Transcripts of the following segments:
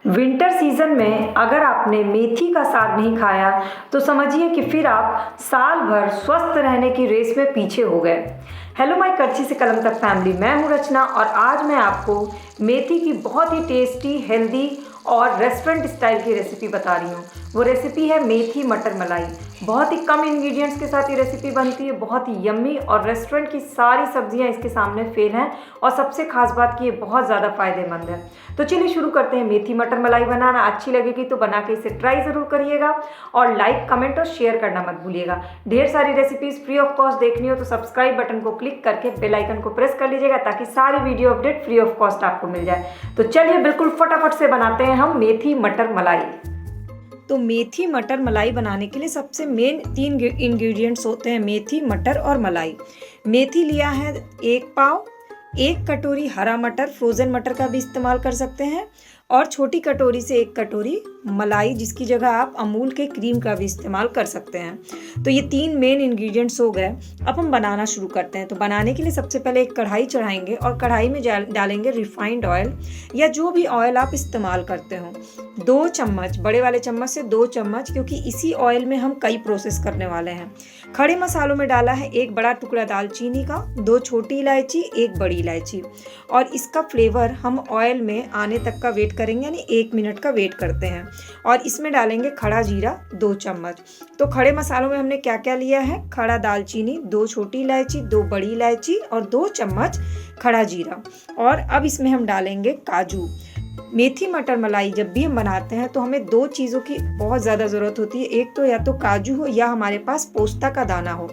Winter season में अगर आपने मेथी का साग नहीं खाया तो समझिए कि फिर आप साल भर स्वस्थ रहने की रेस में पीछे हो गए। हेलो माय करची से कलम तक फैमिली, मैं हूं रचना और आज मैं आपको मेथी की बहुत ही टेस्टी, हेल्दी और रेस्टोरेंट स्टाइल की रेसिपी बता रही हूँ। वो रेसिपी है मेथी मटर मलाई। बहुत ही कम इंग्रेडिएंट्स के साथ ये रेसिपी बनती है, बहुत ही यम्मी और रेस्टोरेंट की सारी सब्जियां इसके सामने फेल हैं और सबसे खास बात कि ये बहुत ज़्यादा फायदेमंद है। तो चलिए शुरू करते हैं मेथी मटर मलाई बनाना। अच्छी लगेगी तो बना के इसे ट्राई ज़रूर करिएगा और लाइक, कमेंट और शेयर करना मत भूलिएगा। ढेर सारी रेसिपीज़ फ्री ऑफ कॉस्ट देखनी हो तो सब्सक्राइब बटन को क्लिक करके बेल आइकन को प्रेस कर लीजिएगा ताकि सारी video update free of cost आपको मिल जाए। तो चलिए बिल्कुल फटाफट से बनाते हैं हम मेथी मटर मलाई। तो मेथी मटर मलाई बनाने के लिए सबसे मेन 3 इंग्रेडिएंट्स होते हैं मेथी, मटर और मलाई। मेथी लिया है 1 पाव, 1 कटोरी हरा मटर, फ्रोज़न मटर का भी इस्तेमाल कर सकते हैं, और छोटी कटोरी से 1 कटोरी मलाई, जिसकी जगह आप अमूल के क्रीम का भी इस्तेमाल कर सकते हैं। तो ये 3 मेन इंग्रेडिएंट्स हो गए। अब हम बनाना शुरू करते हैं। तो बनाने के लिए सबसे पहले एक कढ़ाई चढ़ाएंगे और कढ़ाई में डालेंगे रिफाइंड ऑयल या जो भी ऑयल आप इस्तेमाल करते हो। 2 चम्मच, बड़े वाले चम्मच से 2 चम्मच, क्योंकि इसी ऑयल में हम कई प्रोसेस करने वाले हैं। खड़े मसालों में डाला है 1 बड़ा टुकड़ा दालचीनी का, 2 छोटी इलायची, 1 बड़ी इलायची, और इसका फ्लेवर हम ऑयल में आने तक का वेट करेंगे, यानी 1 मिनट का वेट करते हैं। और इसमें डालेंगे खड़ा जीरा 2 चम्मच। तो खड़े मसालों में हमने क्या क्या लिया है? खड़ा दालचीनी, 2 छोटी इलायची, 2 बड़ी इलायची और 2 चम्मच खड़ा जीरा। और अब इसमें हम डालेंगे काजू। मेथी मटर मलाई जब भी हम बनाते हैं तो हमें 2 चीज़ों की बहुत ज़्यादा ज़रूरत होती है। एक तो या तो काजू हो या हमारे पास पोस्ता का दाना हो।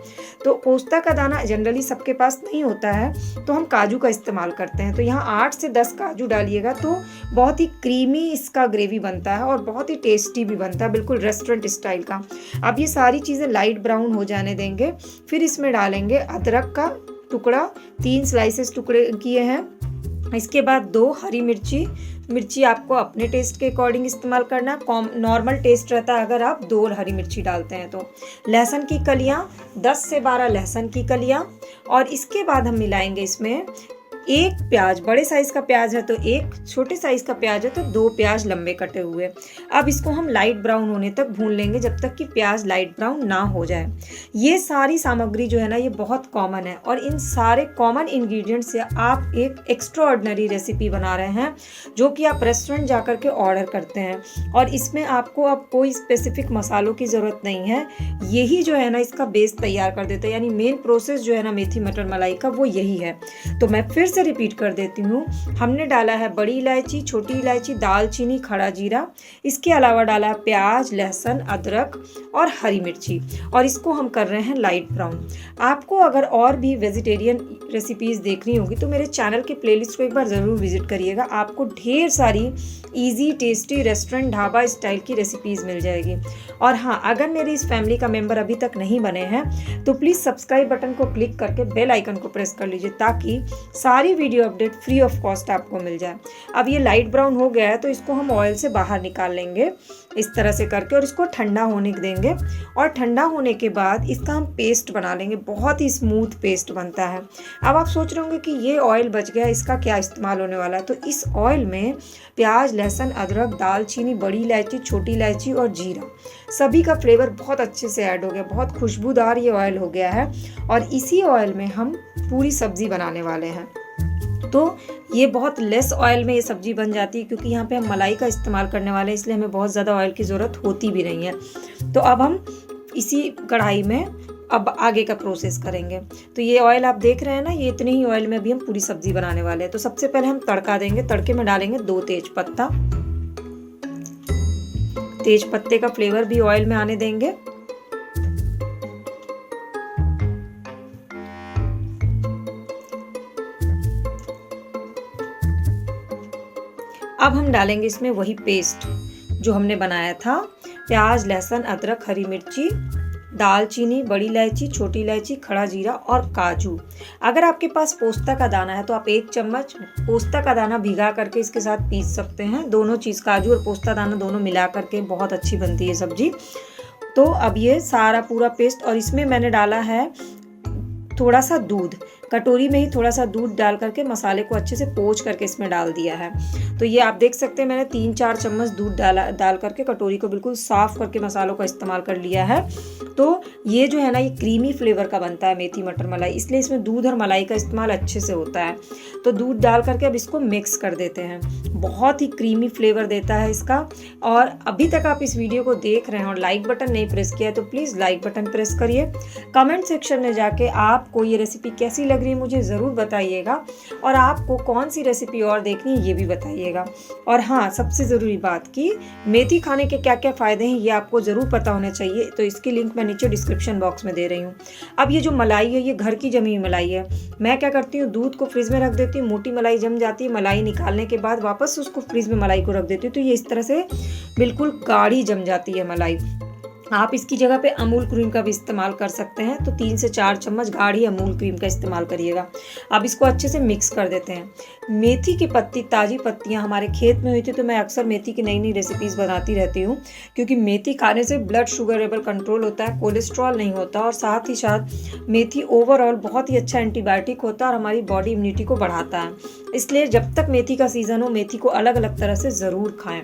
तो पोस्ता का दाना जनरली सबके पास नहीं होता है तो हम काजू का इस्तेमाल करते हैं। तो यहाँ 8 से 10 काजू डालिएगा तो बहुत ही क्रीमी इसका ग्रेवी बनता है और बहुत ही टेस्टी भी बनता है, बिल्कुल रेस्टोरेंट स्टाइल का। अब ये सारी चीज़ें लाइट ब्राउन हो जाने देंगे। फिर इसमें डालेंगे अदरक का टुकड़ा, 3 स्लाइसेस टुकड़े किए हैं। इसके बाद 2 हरी मिर्ची आपको अपने टेस्ट के अकॉर्डिंग इस्तेमाल करना। नॉर्मल टेस्ट रहता है अगर आप 2 हरी मिर्ची डालते हैं तो। लहसुन की कलियां, 10 से 12 लहसुन की कलियां, और इसके बाद हम मिलाएंगे इसमें 1 प्याज, बड़े साइज़ का प्याज है तो 1, छोटे साइज़ का प्याज है तो 2 प्याज लंबे कटे हुए। अब इसको हम लाइट ब्राउन होने तक भून लेंगे जब तक कि प्याज लाइट ब्राउन ना हो जाए। ये सारी सामग्री जो है ना, ये बहुत कॉमन है और इन सारे कॉमन इंग्रेडिएंट्स से आप एक एक्स्ट्राऑर्डिनरी रेसिपी बना रहे हैं जो कि आप रेस्टोरेंट जाकर के ऑर्डर करते हैं। और इसमें आपको अब कोई स्पेसिफिक मसालों की ज़रूरत नहीं है। यही जो है ना इसका बेस तैयार कर देता है, यानी मेन प्रोसेस जो है ना मेथी मटर मलाई का वो यही है। तो मैं फिर से रिपीट कर देती हूँ। हमने डाला है बड़ी इलायची, छोटी इलायची, दालचीनी, खड़ा जीरा। इसके अलावा डाला है प्याज, लहसुन, अदरक और हरी मिर्ची, और इसको हम कर रहे हैं लाइट ब्राउन। आपको अगर और भी वेजिटेरियन रेसिपीज़ देखनी होगी तो मेरे चैनल के प्लेलिस्ट को एक बार ज़रूर विजिट करिएगा। आपको ढेर सारी easy, tasty restaurant dhaba style की रेसिपीज़ मिल जाएगी। और हाँ, अगर मेरी इस फैमिली का मेंबर अभी तक नहीं बने हैं तो प्लीज़ सब्सक्राइब बटन को क्लिक करके बेल आइकन को प्रेस कर लीजिए ताकि सारी video update free of cost आपको मिल जाए। अब ये लाइट ब्राउन हो गया है तो इसको हम ऑयल से बाहर निकाल लेंगे इस तरह से करके, और इसको ठंडा होने देंगे। और ठंडा होने के बाद इसका हम पेस्ट बना लेंगे। बहुत ही स्मूथ पेस्ट बनता है। अब आप सोच रहे होंगे कि ये ऑयल बच गया, इसका क्या इस्तेमाल होने वाला है? तो इस ऑयल में प्याज, लहसुन, अदरक, दालचीनी, बड़ी इलायची, छोटी इलायची और जीरा, सभी का फ्लेवर बहुत अच्छे से ऐड हो गया। बहुत खुशबूदार ये ऑयल हो गया है और इसी ऑयल में हम पूरी सब्जी बनाने वाले हैं। तो ये बहुत लेस ऑयल में ये सब्जी बन जाती है, क्योंकि यहाँ पे हम मलाई का इस्तेमाल करने वाले हैं, इसलिए हमें बहुत ज़्यादा ऑयल की ज़रूरत होती भी नहीं है। तो अब हम इसी कढ़ाई में अब आगे का प्रोसेस करेंगे। तो ये ऑयल आप देख रहे हैं ना, ये इतने ही ऑयल में अभी हम पूरी सब्जी बनाने वाले हैं। तो सबसे पहले हम तड़का देंगे। तड़के में डालेंगे 2 तेज पत्ता। तेज पत्ते का फ्लेवर भी ऑयल में आने देंगे। अब हम डालेंगे इसमें वही पेस्ट जो हमने बनाया था। प्याज, लहसुन, अदरक, हरी मिर्ची, दालचीनी, बड़ी इलायची, छोटी इलायची, खड़ा जीरा और काजू। अगर आपके पास पोस्ता का दाना है तो आप 1 चम्मच पोस्ता का दाना भिगा करके इसके साथ पीस सकते हैं। दोनों चीज़, काजू और पोस्ता दाना दोनों मिला करके बहुत अच्छी बनती है सब्जी। तो अब ये सारा पूरा पेस्ट, और इसमें मैंने डाला है थोड़ा सा दूध। कटोरी में ही थोड़ा सा दूध डाल करके मसाले को अच्छे से पोंछ करके इसमें डाल दिया है। तो ये आप देख सकते हैं मैंने 3-4 चम्मच दूध डाल करके कटोरी को बिल्कुल साफ़ करके मसालों का इस्तेमाल कर लिया है। तो ये जो है ना, ये क्रीमी फ्लेवर का बनता है मेथी मटर मलाई, इसलिए इसमें दूध और मलाई का इस्तेमाल अच्छे से होता है। तो दूध डाल करके अब इसको मिक्स कर देते हैं। बहुत ही क्रीमी फ्लेवर देता है इसका। और अभी तक आप इस वीडियो को देख रहे हैं और लाइक बटन नहीं प्रेस किया है तो प्लीज़ लाइक बटन प्रेस करिए। कमेंट सेक्शन में जाके आपको ये रेसिपी कैसी लग रही है मुझे ज़रूर बताइएगा, और आपको कौन सी रेसिपी और देखनी है ये भी बताइएगा। और हाँ, सबसे ज़रूरी बात कि मेथी खाने के क्या क्या फ़ायदे हैं ये आपको ज़रूर पता होना चाहिए। तो इसकी लिंक मैं नीचे डिस्क्रिप्शन बॉक्स में दे रही हूँ। अब ये जो मलाई है ये घर की जमी हुई मलाई है। मैं क्या करती हूँ, दूध को फ्रिज में रख देती हूँ, मोटी मलाई जम जाती है, मलाई निकालने के बाद वापस उसको फ्रिज में मलाई को रख देती हूँ, तो ये इस तरह से बिल्कुल गाढ़ी जम जाती है मलाई। आप इसकी जगह पे अमूल क्रीम का भी इस्तेमाल कर सकते हैं। तो 3 से 4 चम्मच गाढ़ी अमूल क्रीम का इस्तेमाल करिएगा। अब इसको अच्छे से मिक्स कर देते हैं। मेथी की पत्ती, ताज़ी पत्तियां हमारे खेत में हुई थी, तो मैं अक्सर मेथी की नई नई रेसिपीज़ बनाती रहती हूँ, क्योंकि मेथी खाने से ब्लड शुगर लेवल कंट्रोल होता है, कोलेस्ट्रॉल नहीं होता, और साथ ही साथ मेथी ओवरऑल बहुत ही अच्छा एंटीबायोटिक होता है और हमारी बॉडी इम्यूनिटी को बढ़ाता है। इसलिए जब तक मेथी का सीज़न हो मेथी को अलग अलग तरह से ज़रूर खाएँ।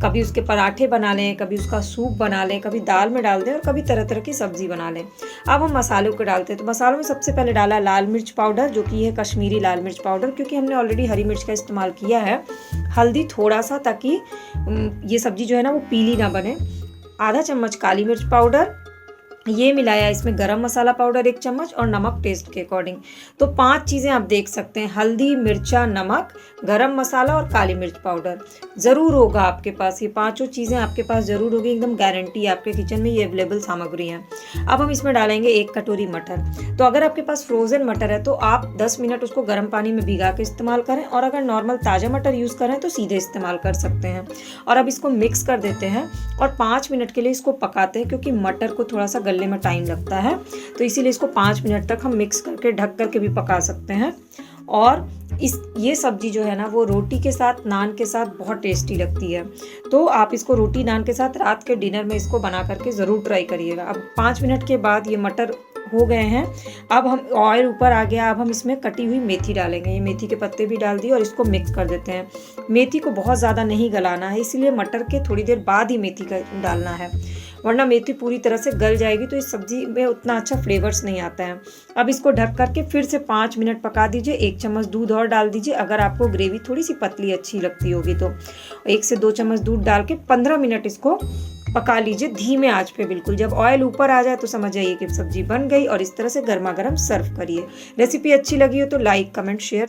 कभी उसके पराठे बना लें, कभी उसका सूप बना लें, कभी दाल में डाल दें, और कभी तरह तरह की सब्जी बना लें। अब हम मसालों को डालते हैं। तो मसालों में सबसे पहले डाला लाल मिर्च पाउडर, जो कि है कश्मीरी लाल मिर्च पाउडर, क्योंकि हमने ऑलरेडी हरी मिर्च का इस्तेमाल किया है। हल्दी थोड़ा सा, ताकि ये सब्जी जो है ना वो पीली ना बने। आधा चम्मच काली मिर्च पाउडर, ये मिलाया इसमें गरम मसाला पाउडर 1 चम्मच, और नमक टेस्ट के अकॉर्डिंग। तो 5 चीज़ें आप देख सकते हैं, हल्दी, मिर्चा, नमक, गरम मसाला और काली मिर्च पाउडर ज़रूर होगा आपके पास। ये 5 चीज़ें आपके पास ज़रूर होगी, एकदम गारंटी है, आपके किचन में ये अवेलेबल सामग्री है। अब हम इसमें डालेंगे 1 कटोरी मटर। तो अगर आपके पास फ्रोज़न मटर है तो आप 10 मिनट उसको गर्म पानी में भिगा के इस्तेमाल करें, और अगर नॉर्मल ताज़ा मटर यूज़ करें तो सीधे इस्तेमाल कर सकते हैं। और अब इसको मिक्स कर देते हैं और 5 मिनट के लिए इसको पकाते हैं, क्योंकि मटर को थोड़ा सा गलने में टाइम लगता है, तो इसीलिए इसको 5 मिनट तक हम मिक्स करके ढक करके भी पका सकते हैं। और ये सब्जी जो है ना वो रोटी के साथ, नान के साथ बहुत टेस्टी लगती है। तो आप इसको रोटी नान के साथ रात के डिनर में इसको बना करके ज़रूर ट्राई करिएगा। अब 5 मिनट के बाद ये मटर हो गए हैं। अब हम ऑयल ऊपर आ गया, अब हम इसमें कटी हुई मेथी डालेंगे। ये मेथी के पत्ते भी डाल दिए और इसको मिक्स कर देते हैं। मेथी को बहुत ज़्यादा नहीं गलाना है, इसीलिए मटर के थोड़ी देर बाद ही मेथी का डालना है, वरना मेथी पूरी तरह से गल जाएगी तो इस सब्जी में उतना अच्छा फ्लेवर्स नहीं आता है। अब इसको ढक करके फिर से 5 मिनट पका दीजिए। 1 चम्मच दूध और डाल दीजिए, अगर आपको ग्रेवी थोड़ी सी पतली अच्छी लगती होगी तो 1 से 2 चम्मच दूध डाल के 15 मिनट इसको पका लीजिए धीमे आंच पे बिल्कुल। जब ऑयल ऊपर आ जाए तो समझ जाइए कि सब्जी बन गई, और इस तरह से गर्मा गर्म सर्व करिए। रेसिपी अच्छी लगी हो तो लाइक, कमेंट, शेयर